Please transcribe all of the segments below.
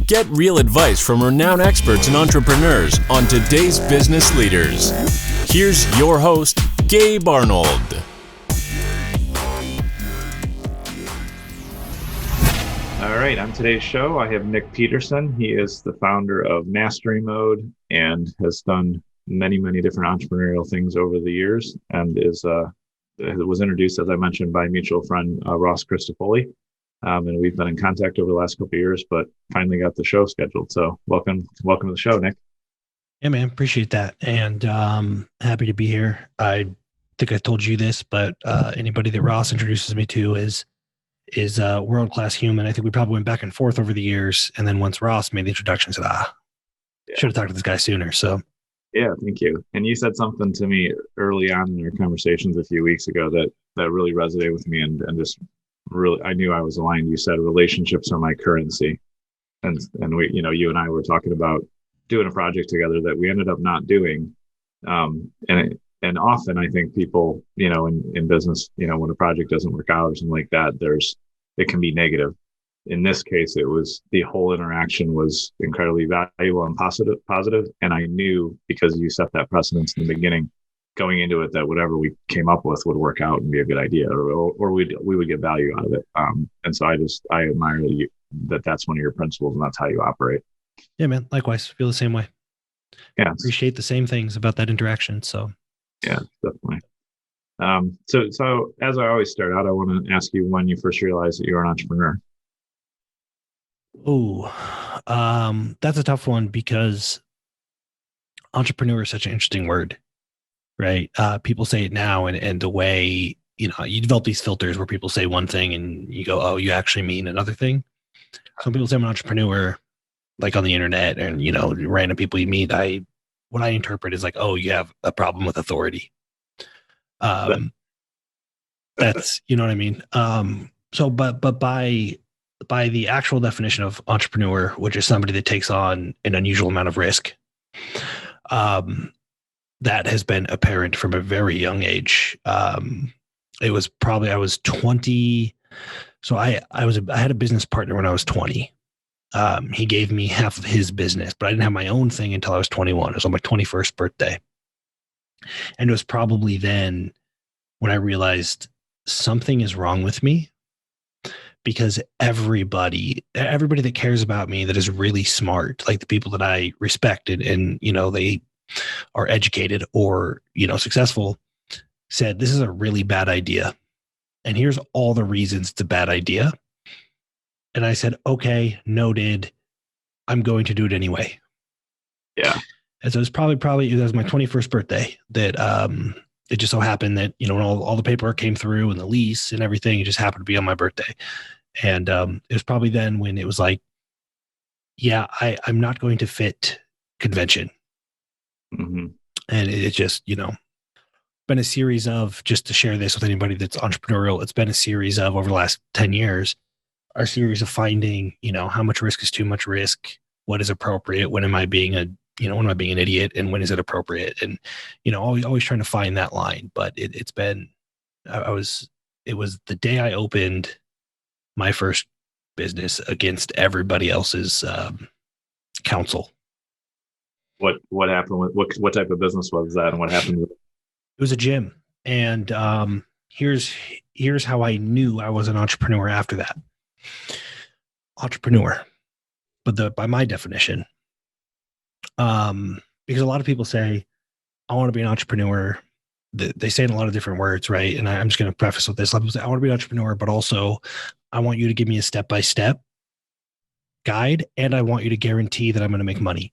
Get real advice from renowned experts and entrepreneurs on today's business leaders. Here's your host, Gabe Arnold. All right, on today's show, I have Nic Peterson. He is the founder of Mastery Mode and has done many different entrepreneurial things over the years, and was introduced, as I mentioned, by a mutual friend, Ross Christofoli. And we've been in contact over the last couple of years, but finally got the show scheduled. So welcome to the show, Nic. Yeah, man, appreciate that. And happy to be here. I think I told you this, but anybody that Ross introduces me to is a world-class human. I think we probably went back and forth over the years. And then once Ross made the introduction, I said, should have talked to this guy sooner. So yeah, thank you. And you said something to me early on in our conversations a few weeks ago that really resonated with me and just really, I knew I was aligned. You said relationships are my currency. And we, you and I were talking about doing a project together that we ended up not doing. And often I think people, in business, when a project doesn't work out or something like that, it can be negative. In this case, it was the whole interaction was incredibly valuable and positive. And I knew, because you set that precedence in the beginning, going into it, that whatever we came up with would work out and be a good idea, or we would get value out of it. And so I admire that's one of your principles and that's how you operate. Yeah, man. Likewise, feel the same way. Yeah, appreciate the same things about that interaction. So yeah, definitely. So as I always start out, I want to ask you when you first realized that you were an entrepreneur. Oh, that's a tough one because entrepreneur is such an interesting word, right? People say it now, and the way, you develop these filters where people say one thing and you go, oh, you actually mean another thing. Some people say I'm an entrepreneur, like on the internet, and, random people you meet, what I interpret is like, oh, you have a problem with authority. That's, you know what I mean? So, but by the actual definition of entrepreneur, which is somebody that takes on an unusual amount of risk, that has been apparent from a very young age. It was probably, I was 20. So I had a business partner when I was 20. He gave me half of his business, but I didn't have my own thing until I was 21. It was on my 21st birthday. And it was probably then when I realized something is wrong with me, because everybody that cares about me, that is really smart, like the people that I respected and they are educated or, successful, said, this is a really bad idea. And here's all the reasons it's a bad idea. And I said, okay, noted. I'm going to do it anyway. Yeah. And so it was probably it was my 21st birthday that it just so happened that, when all the paperwork came through and the lease and everything, it just happened to be on my birthday. And it was probably then when it was like, yeah, I'm not going to fit convention. Mm-hmm. And it just, been a series of, just to share this with anybody that's entrepreneurial, it's been a series of, over the last 10 years, a series of finding, how much risk is too much risk, what is appropriate, when am I being an idiot, and when is it appropriate? And, always trying to find that line. But it was the day I opened my first business against everybody else's counsel. What happened with what type of business was that, and what happened with it? It was a gym. And here's how I knew I was an entrepreneur after that. Entrepreneur, but by my definition, because a lot of people say, I want to be an entrepreneur. They say it in a lot of different words, right? And I'm just going to preface with this. A lot of people say, I want to be an entrepreneur, but also I want you to give me a step-by-step guide, and I want you to guarantee that I'm going to make money.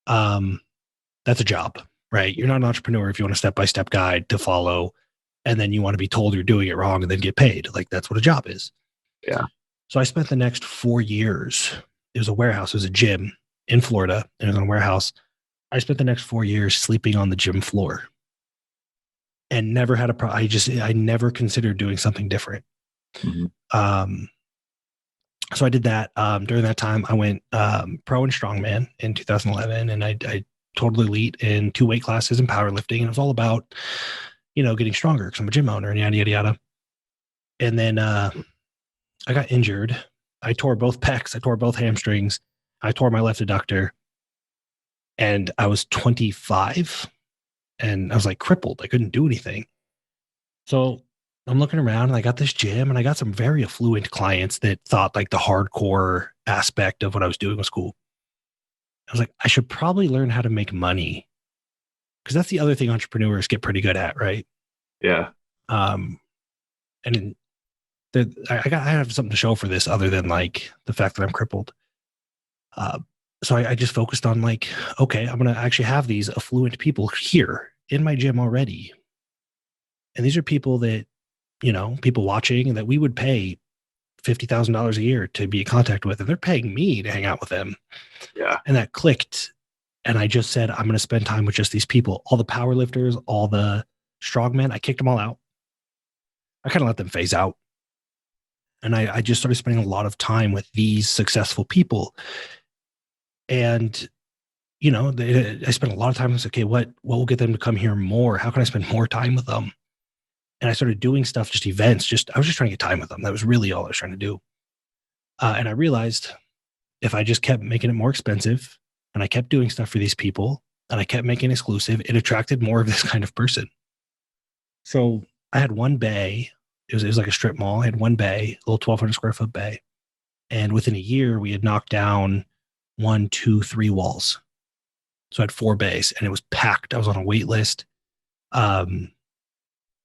That's a job, right? You're not an entrepreneur if you want a step-by-step guide to follow, and then you want to be told you're doing it wrong and then get paid. Like, that's what a job is. Yeah. So I spent the next 4 years. It was a warehouse. It was a gym in Florida, and it was in a warehouse. I spent the next 4 years sleeping on the gym floor and never had I never considered doing something different. Mm-hmm. So I did that. During that time, I went pro in strongman in 2011, and I totally elite in 2 weight classes in powerlifting. And it was all about, getting stronger because I'm a gym owner and yada, yada, yada. And then I got injured. I tore both pecs. I tore both hamstrings. I tore my left adductor, and I was 25, and I was like crippled. I couldn't do anything. So I'm looking around, and I got this gym, and I got some very affluent clients that thought like the hardcore aspect of what I was doing was cool. I was like, I should probably learn how to make money, because that's the other thing entrepreneurs get pretty good at, right? Yeah. And I have something to show for this other than like the fact that I'm crippled. So I just focused on like, okay, I'm going to actually have these affluent people here in my gym already. And these are people that, people watching that we would pay $50,000 a year to be in contact with, and they're paying me to hang out with them. Yeah. And that clicked. And I just said, I'm going to spend time with just these people, all the power lifters, all the strongmen. I kicked them all out. I kind of let them phase out. And I just started spending a lot of time with these successful people. And, I spent a lot of time. I was like, okay, what will get them to come here more? How can I spend more time with them? And I started doing stuff, just events. I was just trying to get time with them. That was really all I was trying to do. And I realized if I just kept making it more expensive and I kept doing stuff for these people and I kept making it exclusive, it attracted more of this kind of person. So I had one bay. It was like a strip mall. I had one bay, a little 1,200 square foot bay. And within a year, we had knocked down 1, 2, 3 walls. So I had 4 bays, and it was packed. I was on a wait list. Wasn't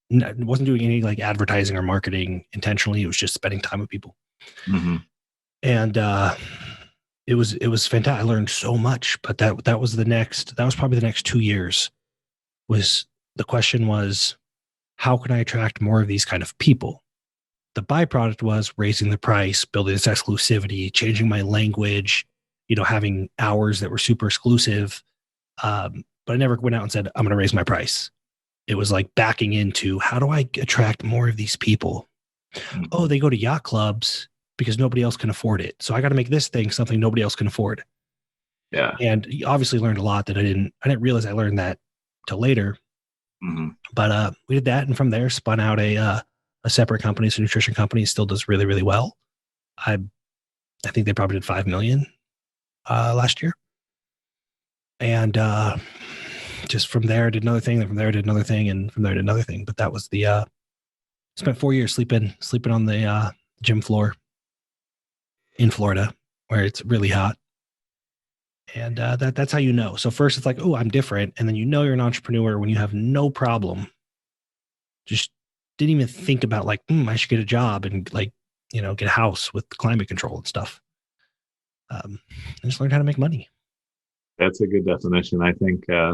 doing any like advertising or marketing intentionally. It was just spending time with people. Mm-hmm. And it was fantastic. I learned so much, but that was probably the next 2 years. The question was, how can I attract more of these kind of people? The byproduct was raising the price, building this exclusivity, changing my language, having hours that were super exclusive. But I never went out and said, I'm going to raise my price. It was like backing into, how do I attract more of these people? Mm-hmm. Oh, they go to yacht clubs because nobody else can afford it. So I got to make this thing something nobody else can afford. Yeah. And you obviously learned a lot that I didn't realize I learned that till later. Mm-hmm. But we did that. And from there spun out a separate company. So nutrition company still does really, really well. I think they probably did 5 million last year. And just from there, did another thing. Then from there, did another thing. And from there, did another thing. But that was spent 4 years sleeping on the gym floor in Florida, where it's really hot. And that's how you know. So first it's like, oh, I'm different. And then you're an entrepreneur when you have no problem. Just didn't even think about like, I should get a job and like, get a house with climate control and stuff. I just learned how to make money. That's a good definition. I think I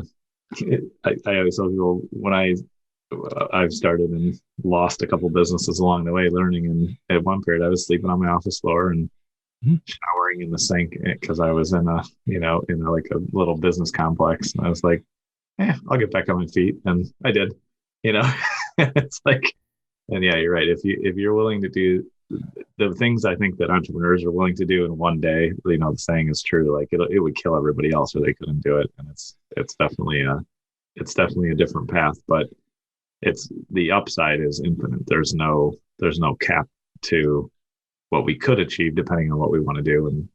always tell people when I've started and lost a couple businesses along the way learning. And at one period I was sleeping on my office floor and showering in the sink because I was in a like a little business complex. And I was like, I'll get back on my feet. And I did, it's like, and yeah, you're right. If you're willing to do the things I think that entrepreneurs are willing to do in one day, the saying is true. Like it would kill everybody else or they couldn't do it. And it's definitely a different path, but it's the upside is infinite. There's no cap to what we could achieve depending on what we want to do and,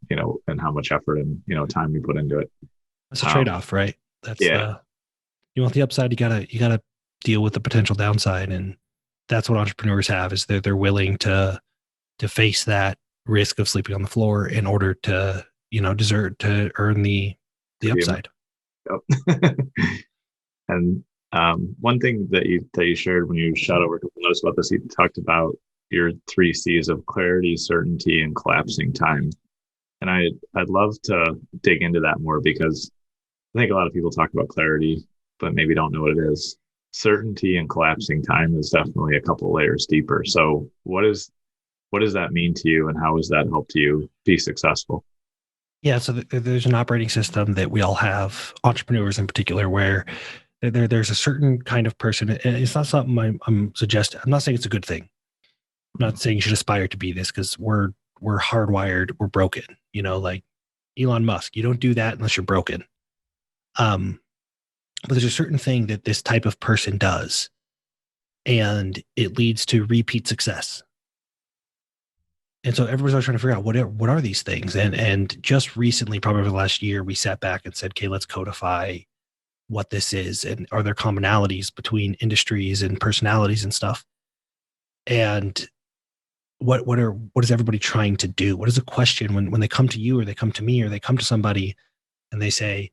and how much effort and, time we put into it. That's a trade-off, right? That's you want the upside, you gotta deal with the potential downside. And that's what entrepreneurs have is they're willing to face that risk of sleeping on the floor in order to, to earn the upside. Yep. And one thing that you shared when you shot over a couple notes about this, you talked about your 3 C's of clarity, certainty, and collapsing time. And I'd love to dig into that more because I think a lot of people talk about clarity, but maybe don't know what it is. Certainty and collapsing time is definitely a couple layers deeper. So what does that mean to you and how has that helped you be successful? Yeah. So there's an operating system that we all have, entrepreneurs in particular, where there's a certain kind of person. And it's not something I'm suggesting. I'm not saying it's a good thing. I'm not saying you should aspire to be this because we're hardwired, we're broken, like Elon Musk, you don't do that unless you're broken. But there's a certain thing that this type of person does, and it leads to repeat success. And so everybody's always trying to figure out what are these things. And just recently, probably over the last year, we sat back and said, okay, let's codify what this is. And are there commonalities between industries and personalities and stuff? And what is everybody trying to do? What is the question when they come to you or they come to me or they come to somebody and they say,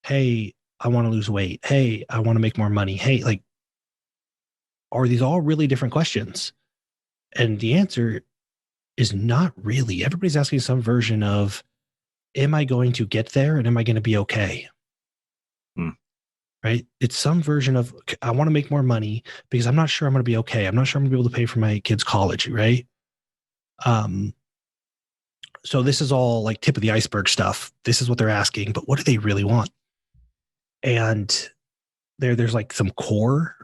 hey, I want to lose weight. Hey, I want to make more money. Hey, like, are these all really different questions? And the answer is not really. Everybody's asking some version of, am I going to get there and am I going to be okay? Right? It's some version of, I want to make more money because I'm not sure I'm going to be okay. I'm not sure I'm going to be able to pay for my kids' college, right? So this is all like tip of the iceberg stuff. This is what they're asking, but what do they really want? And there's like some core,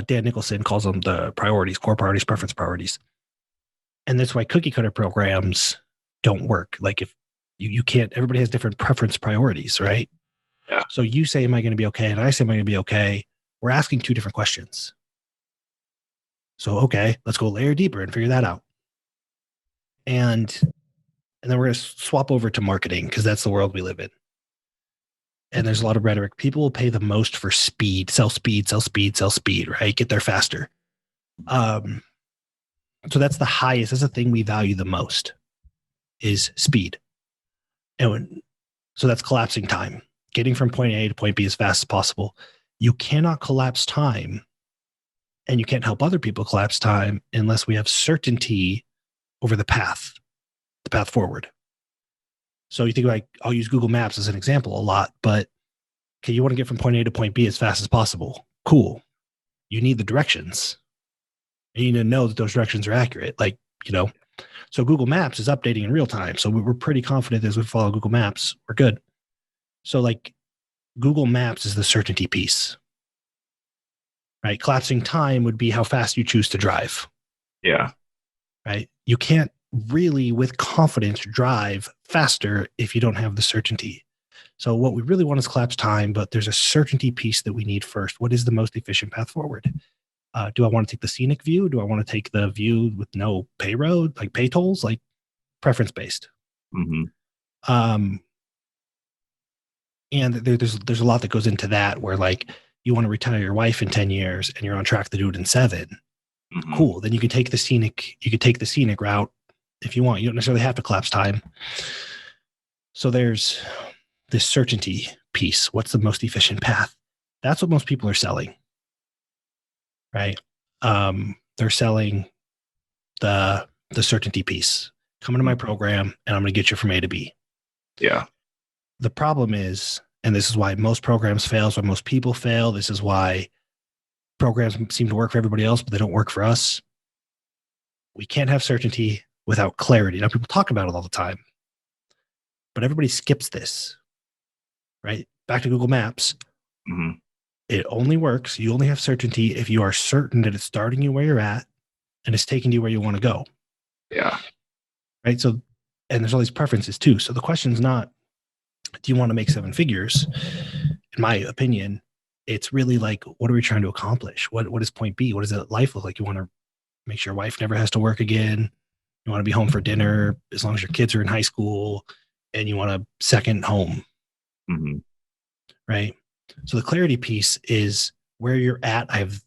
Dan Nicholson calls them the priorities, core priorities, preference priorities. And that's why cookie cutter programs don't work. Like if you can't, everybody has different preference priorities, right? Yeah. So you say, am I going to be okay? And I say, am I going to be okay? We're asking two different questions. So, okay, let's go layer deeper and figure that out. And then we're going to swap over to marketing because that's the world we live in. And there's a lot of rhetoric. People will pay the most for speed, sell speed, sell speed, sell speed, right? Get there faster. So that's the highest. That's the thing we value the most is speed. And so that's collapsing time, getting from point A to point B as fast as possible. You cannot collapse time and you can't help other people collapse time unless we have certainty over the path forward. So you think like, I'll use Google Maps as an example a lot, but okay, you want to get from point A to point B as fast as possible. Cool. You need the directions. And you need to know that those directions are accurate. Like, so Google Maps is updating in real time. So we're pretty confident as we follow Google Maps, we're good. So like Google Maps is the certainty piece, right? Collapsing time would be how fast you choose to drive. Yeah. Right. You can't really with confidence drive faster if you don't have the certainty. So what we really want is collapse time, but there's a certainty piece that we need first. What is the most efficient path forward? Do I want to take the scenic view? Do I want to take the view with no pay road, like pay tolls, like preference based? Mm-hmm. And there's a lot that goes into that where like you want to retire your wife in 10 years and you're on track to do it in 7. Mm-hmm. Cool. Then you could take the scenic route if you want. You don't necessarily have to collapse time. So there's this certainty piece. What's the most efficient path? That's what most people are selling. Right. They're selling the certainty piece. Come into my program and I'm going to get you from A to B. Yeah. The problem is, and this is why most programs fail, is why most people fail. This is why programs seem to work for everybody else, but they don't work for us. We can't have certainty without clarity. Now people talk about it all the time, but everybody skips this, right? Back to Google Maps. Mm-hmm. It only works. You only have certainty if you are certain that it's starting you where you're at and it's taking you where you want to go. Yeah. Right. So, and there's all these preferences too. So the question's not, do you want to make 7 figures? In my opinion, it's really like, what are we trying to accomplish? What is point B? What does that life look like? You want to make sure your wife never has to work again. You want to be home for dinner as long as your kids are in high school, and you want a second home. Mm-hmm. Right. So the clarity piece is where you're at. I have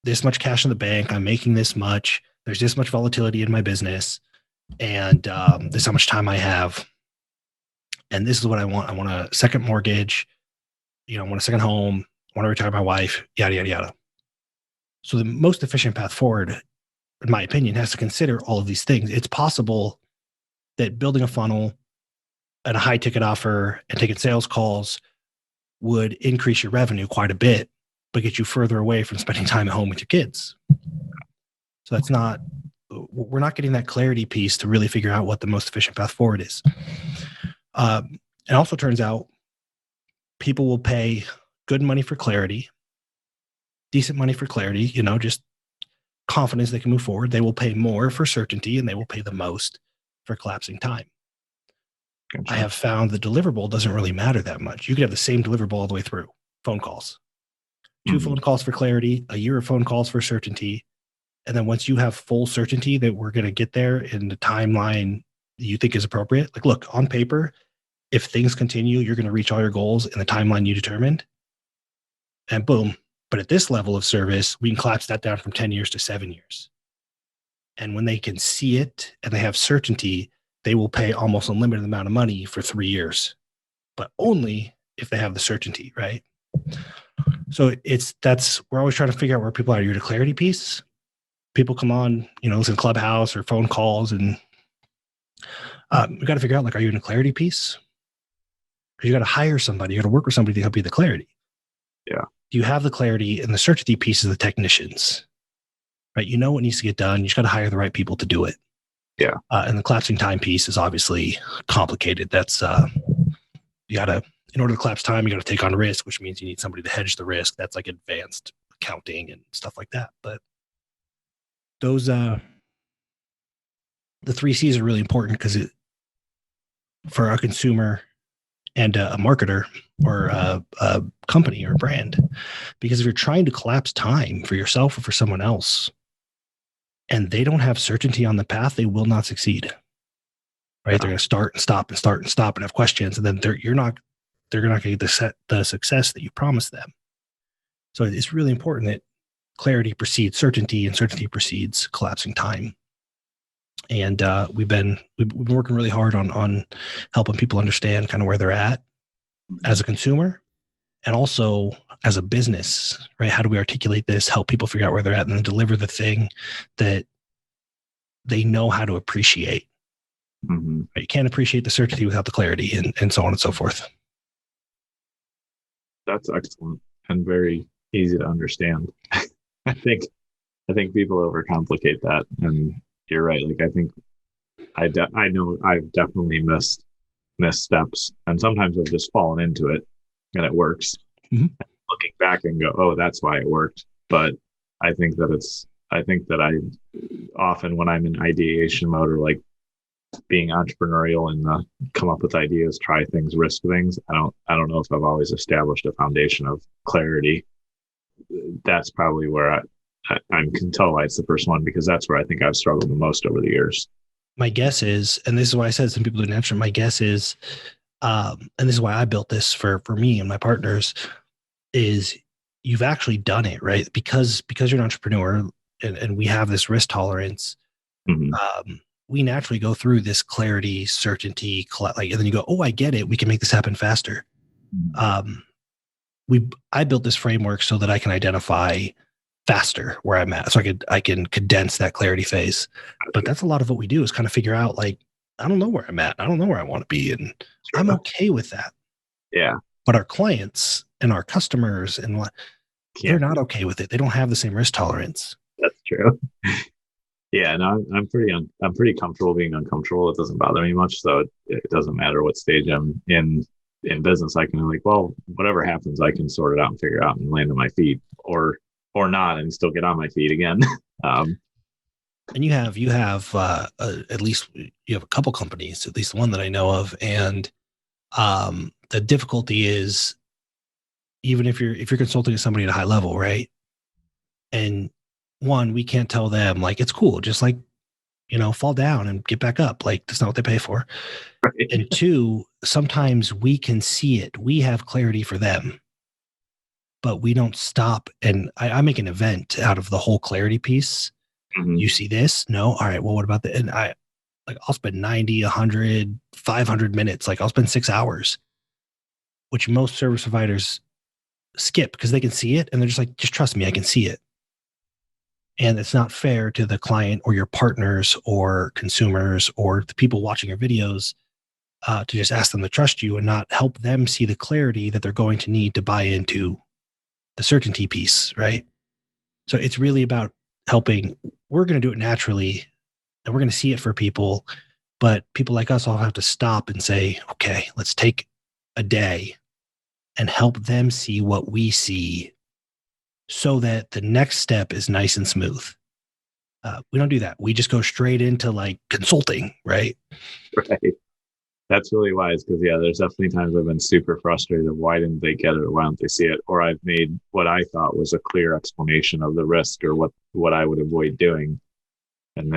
this much cash in the bank. I'm making this much. There's this much volatility in my business. And this is how much time I have. And this is what I want. I want a second mortgage. I want a second home. I want to retire my wife, yada, yada, yada. So the most efficient path forward, in my opinion, has to consider all of these things. It's possible that building a funnel and a high ticket offer and taking sales calls would increase your revenue quite a bit, but get you further away from spending time at home with your kids. So we're not getting that clarity piece to really figure out what the most efficient path forward is. It also turns out people will pay good money for clarity, decent money for clarity, just confidence they can move forward. They will pay more for certainty, and they will pay the most for collapsing time. Gotcha. I have found the deliverable doesn't really matter that much. You could have the same deliverable all the way through. Phone calls. 2 phone calls for clarity, a year of phone calls for certainty, And then once you have full certainty that we're going to get there in the timeline that you think is appropriate, like, look, on paper, if things continue, you're going to reach all your goals in the timeline you determined, and boom. But at this level of service, we can collapse that down from 10 years to 7 years. And when they can see it and they have certainty, they will pay almost unlimited amount of money for 3 years, but only if they have the certainty, right? So we're always trying to figure out where people are. You're the clarity piece. People come on, listen to Clubhouse or phone calls, and we got to figure out, like, are you in a clarity piece? Because you got to hire somebody, you got to work with somebody to help you the clarity. Yeah. Do you have the clarity? And the certainty piece is the technicians, right? You know what needs to get done. You just got to hire the right people to do it. Yeah. And the collapsing time piece is obviously complicated. That's in order to collapse time, you got to take on risk, which means you need somebody to hedge the risk. That's like advanced accounting and stuff like that. But those, the 3 C's are really important because for a consumer and a marketer or a company or a brand, because if you're trying to collapse time for yourself or for someone else, and they don't have certainty on the path, they will not succeed. Right? Yeah. They're going to start and stop and start and stop and have questions, and then they're not going to get the success that you promised them. So it's really important that clarity precedes certainty, and certainty precedes collapsing time. And we've been working really hard on helping people understand kind of where they're at as a consumer, and also as a business, right? How do we articulate this, help people figure out where they're at, and then deliver the thing that they know how to appreciate. Mm-hmm. Right? You can't appreciate the certainty without the clarity, and so on and so forth. That's excellent and very easy to understand. I think people overcomplicate that, and you're right. Like, I think I know I've definitely missed steps, and sometimes I've just fallen into it and it works. Mm-hmm. Looking back and go, oh, that's why it worked. But I think that I often, when I'm in ideation mode, or like being entrepreneurial and come up with ideas, try things, risk things, I don't know if I've always established a foundation of clarity. That's probably where I can tell why it's the first one, because that's where I think I've struggled the most over the years. My guess is, and this is why I said some people didn't answer, my guess is, and this is why I built this for me and my partners, is you've actually done it, right? Because you're an entrepreneur and we have this risk tolerance, Mm-hmm. We naturally go through this clarity, certainty, and then you go, oh, I get it. We can make this happen faster. Mm-hmm. I built this framework so that I can identify faster where I'm at, so I can condense that clarity phase. But that's a lot of what we do, is kind of figure out, like, I don't know where I'm at. I don't know where I want to be. And Sure. I'm okay with that. Yeah. But our clients and our customers they're not okay with it. They don't have the same risk tolerance. That's true. Yeah, no, I'm pretty comfortable being uncomfortable. It doesn't bother me much. So it doesn't matter what stage I'm in business. I can, like, well, whatever happens, I can sort it out and figure it out and land on my feet, or not, and still get on my feet again. And you have at least you have a couple companies, at least one that I know of, and the difficulty is, even if you're consulting with somebody at a high level, right? And one, we can't tell them, like, it's cool, just, like, fall down and get back up. Like, that's not what they pay for. Right. And two, sometimes we can see it. We have clarity for them, but we don't stop. And I make an event out of the whole clarity piece. Mm-hmm. You see this? No? All right. Well, what about that? And I'll spend 90, 100, 500 minutes. Like, I'll spend 6 hours, which most service providers skip because they can see it. And they're just like, just trust me, I can see it. And it's not fair to the client or your partners or consumers or the people watching your videos to just ask them to trust you and not help them see the clarity that they're going to need to buy into the certainty piece, right? So it's really about helping. We're going to do it naturally, and we're going to see it for people, but people like us all have to stop and say, okay, let's take a day and help them see what we see, so that the next step is nice and smooth. We don't do that. We just go straight into, like, consulting, right? Right. That's really wise because there's definitely times I've been super frustrated of why didn't they get it or why don't they see it? Or I've made what I thought was a clear explanation of the risk or what I would avoid doing. And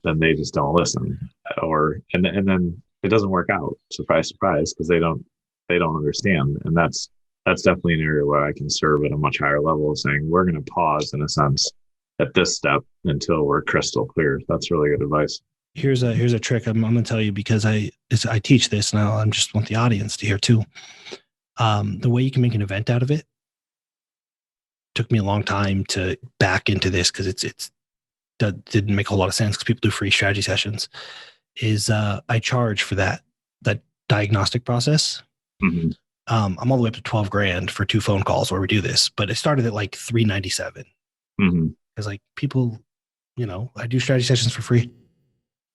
then they just don't listen. And then it doesn't work out. Surprise, surprise, because they don't understand. And that's definitely an area where I can serve at a much higher level of saying we're going to pause in a sense at this step until we're crystal clear. That's really good advice. Here's a trick I'm going to tell you because I teach this and I just want the audience to hear too. The way you can make an event out of it took me a long time to back into this because that didn't make a whole lot of sense because people do free strategy sessions. Is I charge for that diagnostic process. Mm-hmm. I'm all the way up to $12,000 for 2 phone calls where we do this, but it started at like $397 because like people, I do strategy sessions for free.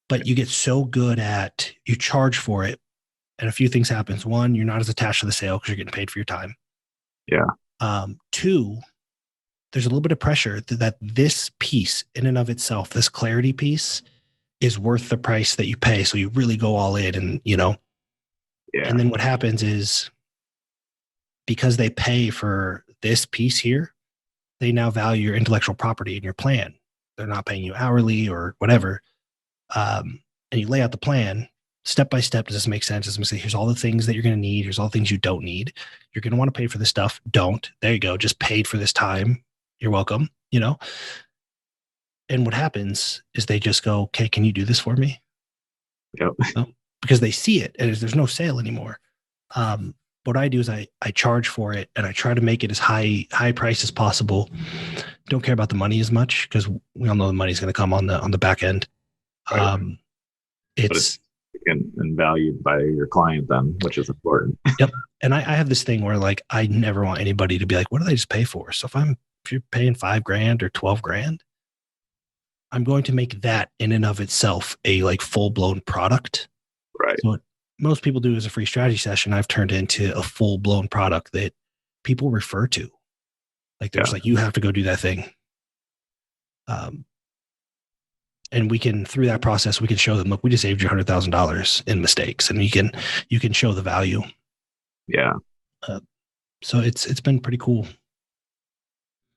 But you get so good at, you charge for it, and a few things happens. 1, you're not as attached to the sale because you're getting paid for your time. Yeah. 2, there's a little bit of pressure that this piece in and of itself, this clarity piece, is worth the price that you pay. So you really go all in and, Yeah. And then what happens is because they pay for this piece here, they now value your intellectual property in your plan. They're not paying you hourly or whatever. And you lay out the plan step by step. Does this make sense? Does it say, here's all the things that you're going to need. Here's all the things you don't need. You're going to want to pay for this stuff. Don't. There you go. Just paid for this time. You're welcome. And what happens is they just go, okay, can you do this for me? Yep. Because they see it and there's no sale anymore. What I do is I charge for it and I try to make it as high price as possible. Don't care about the money as much because we all know the money's going to come on the back end. Right. It's and valued by your client then, which is important. Yep. And I have this thing where like, I never want anybody to be like, what did I just pay for? So if you're paying $5,000 or $12,000, I'm going to make that in and of itself a like full blown product. Right. So what most people do as a free strategy session, I've turned into a full blown product that people refer to. Like there's like, you have to go do that thing. And we can, through that process, we can show them, look, we just saved you $100,000 in mistakes, and you can show the value. Yeah. So it's been pretty cool.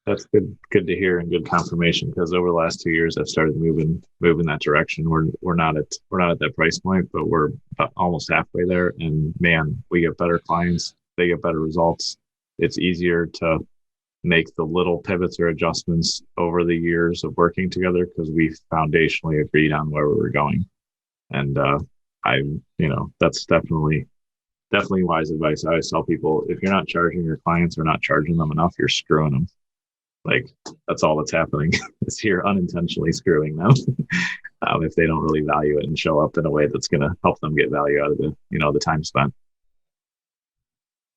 That's good to hear and good confirmation because over the last 2 years, I've started moving that direction. We're not at that price point, but we're almost halfway there. And man, we get better clients. They get better results. It's easier to make the little pivots or adjustments over the years of working together because we foundationally agreed on where we were going. And that's definitely wise advice. I always tell people, if you're not charging your clients or not charging them enough, you're screwing them. Like that's all that's happening is you're unintentionally screwing them if they don't really value it and show up in a way that's going to help them get value out of the time spent.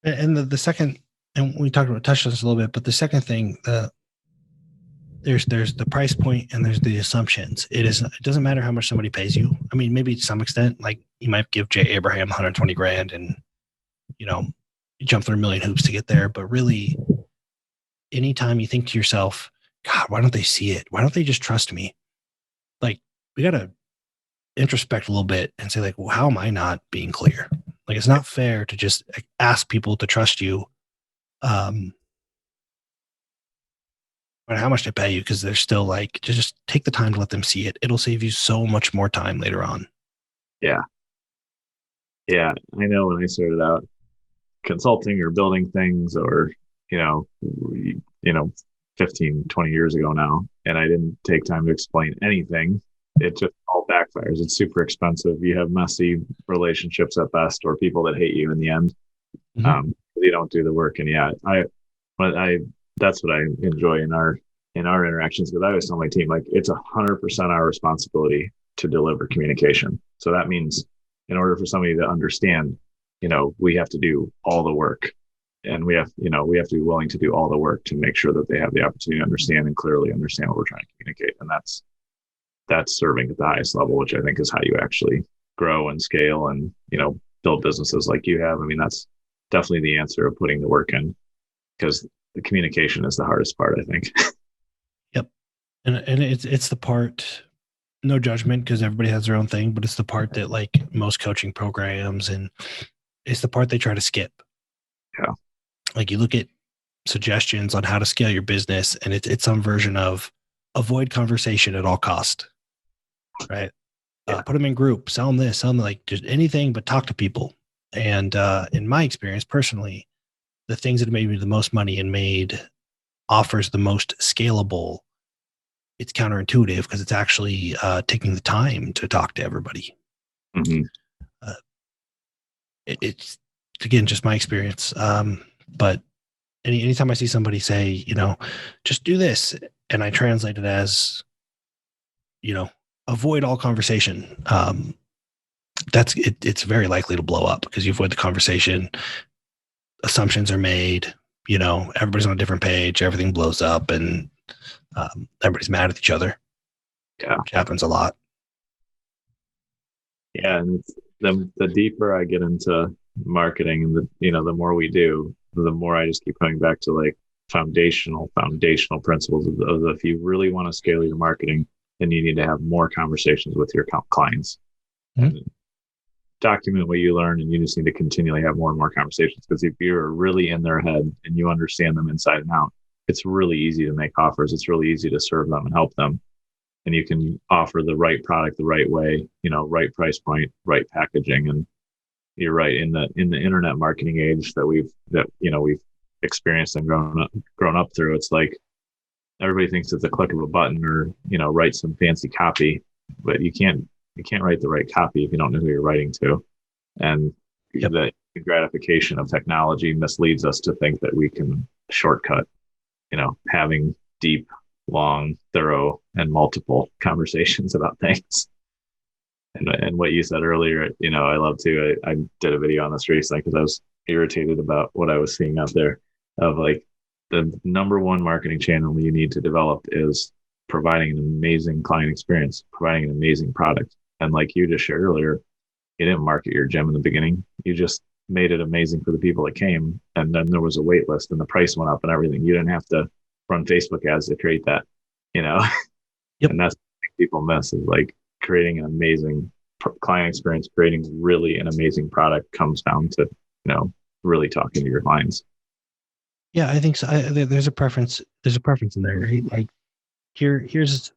And the second, and we touched on this a little bit, but the second thing, there's the price point and there's the assumptions. It doesn't matter how much somebody pays you. I mean, maybe to some extent, like you might give Jay Abraham $120,000 and, you jump through a million hoops to get there. But really, anytime you think to yourself, God, why don't they see it? Why don't they just trust me? Like we got to introspect a little bit and say like, well, how am I not being clear? Like, it's not fair to just ask people to trust you. But how much they pay you, because they're still like, just take the time to let them see it. It'll save you so much more time later on. Yeah. I know when I started out consulting or building things or, 15, 20 years ago now, and I didn't take time to explain anything. It just all backfires. It's super expensive. You have messy relationships at best, or people that hate you in the end. Mm-hmm. You don't do the work. And that's what I enjoy in our interactions, because I always tell my team, like, it's 100% our responsibility to deliver communication. So that means in order for somebody to understand, we have to do all the work, and we have to be willing to do all the work to make sure that they have the opportunity to understand and clearly understand what we're trying to communicate. And that's serving at the highest level, which I think is how you actually grow and scale and, build businesses like you have. I mean, that's definitely the answer of putting the work in, because the communication is the hardest part, I think. Yep. And it's the part no judgment because everybody has their own thing, but it's the part that like most coaching programs and it's the part they try to skip. Yeah. Like you look at suggestions on how to scale your business and it's some version of avoid conversation at all cost, right? Yeah. Put them in group, sell them this, sell them like just anything but talk to people. And in my experience personally, the things that made me the most money and made offers the most scalable, it's counterintuitive because it's actually taking the time to talk to everybody. Mm-hmm. It's again just my experience. But anytime I see somebody say, you know, just do this, and I translate it as, you know, avoid all conversation. That's it. It's very likely to blow up because you avoid the conversation. Assumptions are made. You know, everybody's on a different page. Everything blows up, and everybody's mad at each other. Yeah, which happens a lot. Yeah, and it's, the deeper I get into marketing, and the more we do, the more I just keep coming back to like foundational principles of if you really want to scale your marketing, then you need to have more conversations with your clients. Mm-hmm. Document what you learn, and you just need to continually have more and more conversations, because if you're really in their head and you understand them inside and out, it's really easy to make offers. It's really easy to serve them and help them. And you can offer the right product the right way, right price point, right packaging. And you're right, in the internet marketing age that we've experienced and grown up through, it's like everybody thinks it's a click of a button or, write some fancy copy, but you can't write the right copy if you don't know who you're writing to. And the gratification of technology misleads us to think that we can shortcut, having deep, long, thorough, and multiple conversations about things. And what you said earlier, I love too. I did a video on this recently because I was irritated about what I was seeing out there of like the number one marketing channel you need to develop is providing an amazing client experience, providing an amazing product. And like you just shared earlier, you didn't market your gym in the beginning. You just made it amazing for the people that came. And then there was a wait list and the price went up and everything. You didn't have to run Facebook ads to create that, Yep. And that's what people miss, is like creating an amazing client experience, creating really an amazing product comes down to, really talking to your clients. Yeah, I think so. There's a preference. There's a preference in there, right? Like here's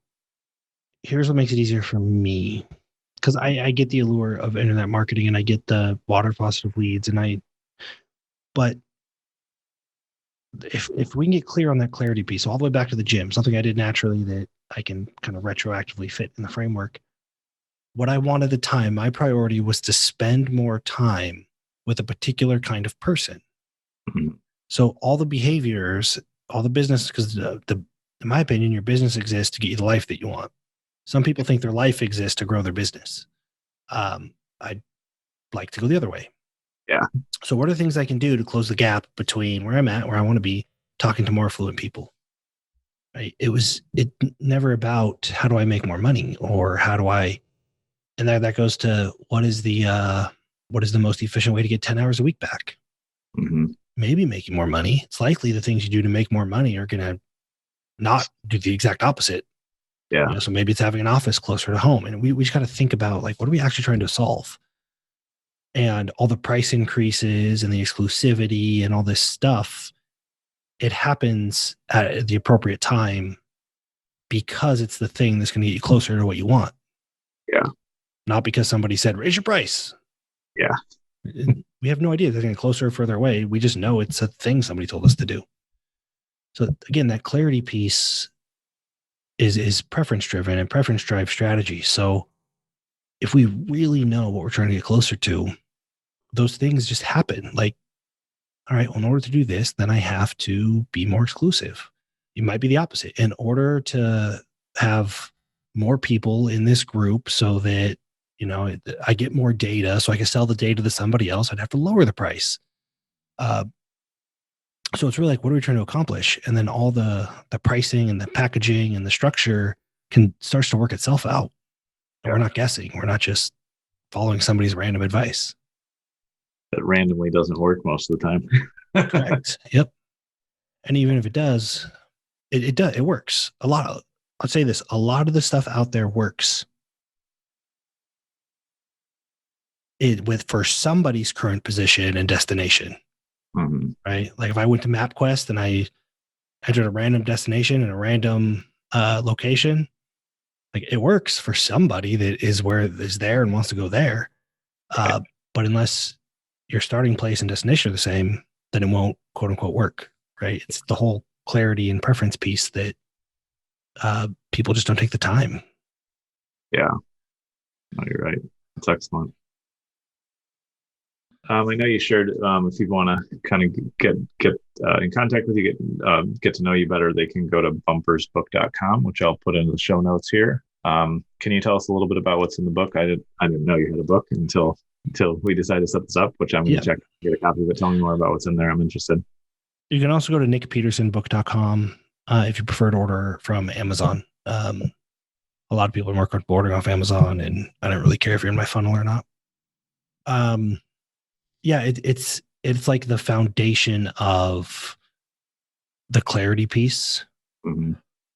what makes it easier for me, because I get the allure of internet marketing and I get the water faucet of leads, but if we can get clear on that clarity piece, all the way back to the gym, something I did naturally that I can kind of retroactively fit in the framework. What I wanted at the time, my priority was to spend more time with a particular kind of person. Mm-hmm. So all the behaviors, all the business, because in my opinion, your business exists to get you the life that you want. Some people think their life exists to grow their business. I'd like to go the other way. Yeah. So what are the things I can do to close the gap between where I'm at, where I want to be, talking to more affluent people? Right? It never about how do I make more money or how do I, and that goes to what is the most efficient way to get 10 hours a week back? Mm-hmm. Maybe making more money. It's likely the things you do to make more money are going to not do the exact opposite. Yeah. So maybe it's having an office closer to home. And we just got to think about like, what are we actually trying to solve? And all the price increases and the exclusivity and all this stuff, it happens at the appropriate time because it's the thing that's going to get you closer to what you want. Yeah. Not because somebody said, raise your price. Yeah. We have no idea if they're getting closer or further away. We just know it's a thing somebody told us to do. So again, that clarity piece is preference driven and preference drive strategy. So if we really know what we're trying to get closer to, those things just happen. Like, all right, well, in order to do this, then I have to be more exclusive. It might be the opposite. In order to have more people in this group so that, I get more data so I can sell the data to somebody else, I'd have to lower the price. So it's really like, what are we trying to accomplish? And then all the pricing and the packaging and the structure starts to work itself out. And we're not guessing. We're not just following somebody's random advice. That randomly doesn't work most of the time. Correct. Yep. And even if it does, it works. I'll say this, a lot of the stuff out there works for somebody's current position and destination, right? Like if I went to MapQuest and I entered a random destination and a random location, like it works for somebody that is there and wants to go there. But unless your starting place and destination are the same, then it won't quote unquote work, right? It's the whole clarity and preference piece that people just don't take the time. Yeah, no, you're right. That's excellent. I know you shared, if people want to kind of get in contact with you, get to know you better, they can go to bumpersbook.com, which I'll put in the show notes here. Can you tell us a little bit about what's in the book? I didn't know you had a book until we decided to set this up, which I'm going to check, get a copy of it. Tell me more about what's in there. I'm interested. You can also go to nicpetersonbook.com if you prefer to order from Amazon. A lot of people are more comfortable ordering off Amazon, and I don't really care if you're in my funnel or not. It's like the foundation of the clarity piece,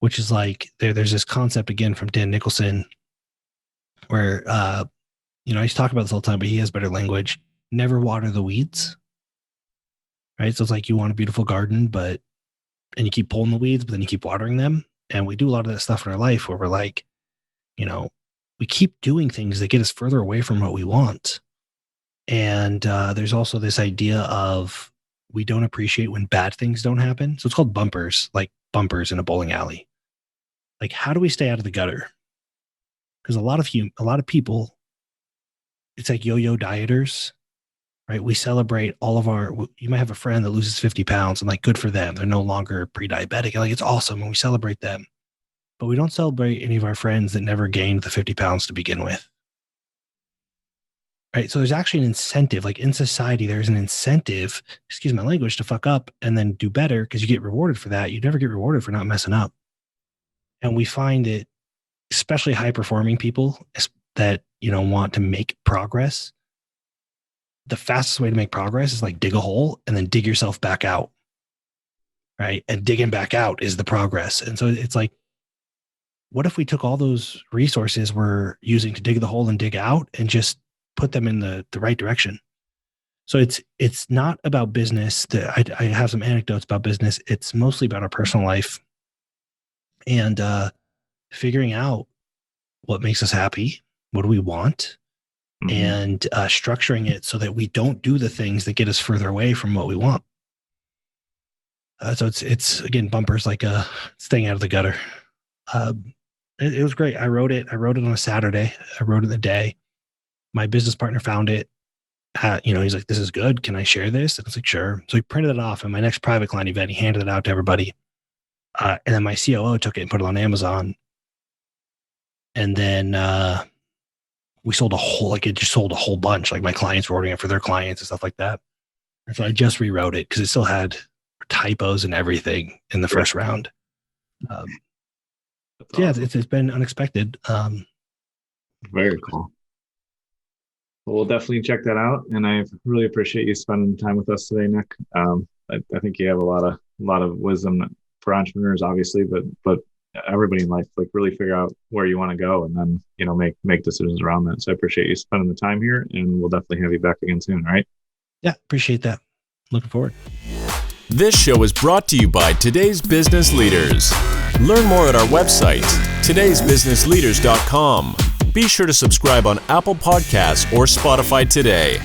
which is like there's this concept again from Dan Nicholson where I used to talk about this all the time, but he has better language. Never water the weeds, right? So it's like you want a beautiful garden, and you keep pulling the weeds, but then you keep watering them. And we do a lot of that stuff in our life where we're like, we keep doing things that get us further away from what we want. And there's also this idea of we don't appreciate when bad things don't happen. So it's called bumpers, like bumpers in a bowling alley. Like, how do we stay out of the gutter? Because a lot of people, it's like yo-yo dieters, right? We celebrate you might have a friend that loses 50 pounds and like, good for them. They're no longer pre-diabetic. Like, it's awesome. And we celebrate them, but we don't celebrate any of our friends that never gained the 50 pounds to begin with. Right. So there's actually an incentive, like in society, there's an incentive, excuse my language, to fuck up and then do better because you get rewarded for that. You never get rewarded for not messing up. And we find that especially high performing people that, want to make progress, the fastest way to make progress is like dig a hole and then dig yourself back out. Right. And digging back out is the progress. And so it's like, what if we took all those resources we're using to dig the hole and dig out and just put them in the right direction? So it's not about business. I have some anecdotes about business. It's mostly about our personal life and figuring out what makes us happy, what do we want, and structuring it so that we don't do the things that get us further away from what we want. So it's again, bumpers, like staying out of the gutter. It was great. I wrote it on a Saturday. I wrote it the day. My business partner found it. He's like, this is good. Can I share this? And I was like, sure. So he printed it off. And my next private client event, he handed it out to everybody. And then my COO took it and put it on Amazon. And then we sold it just sold a whole bunch. Like my clients were ordering it for their clients and stuff like that. And so I just rewrote it because it still had typos and everything in the first round. Awesome. Yeah, it's been unexpected. Very cool. Well, we'll definitely check that out, and I really appreciate you spending time with us today, Nic. I think you have a lot of wisdom for entrepreneurs, obviously, but everybody in life, like really figure out where you want to go, and then make decisions around that. So I appreciate you spending the time here, and we'll definitely have you back again soon. All right? Yeah, appreciate that. Looking forward. This show is brought to you by Today's Business Leaders. Learn more at our website, todaysbusinessleaders.com. Be sure to subscribe on Apple Podcasts or Spotify today.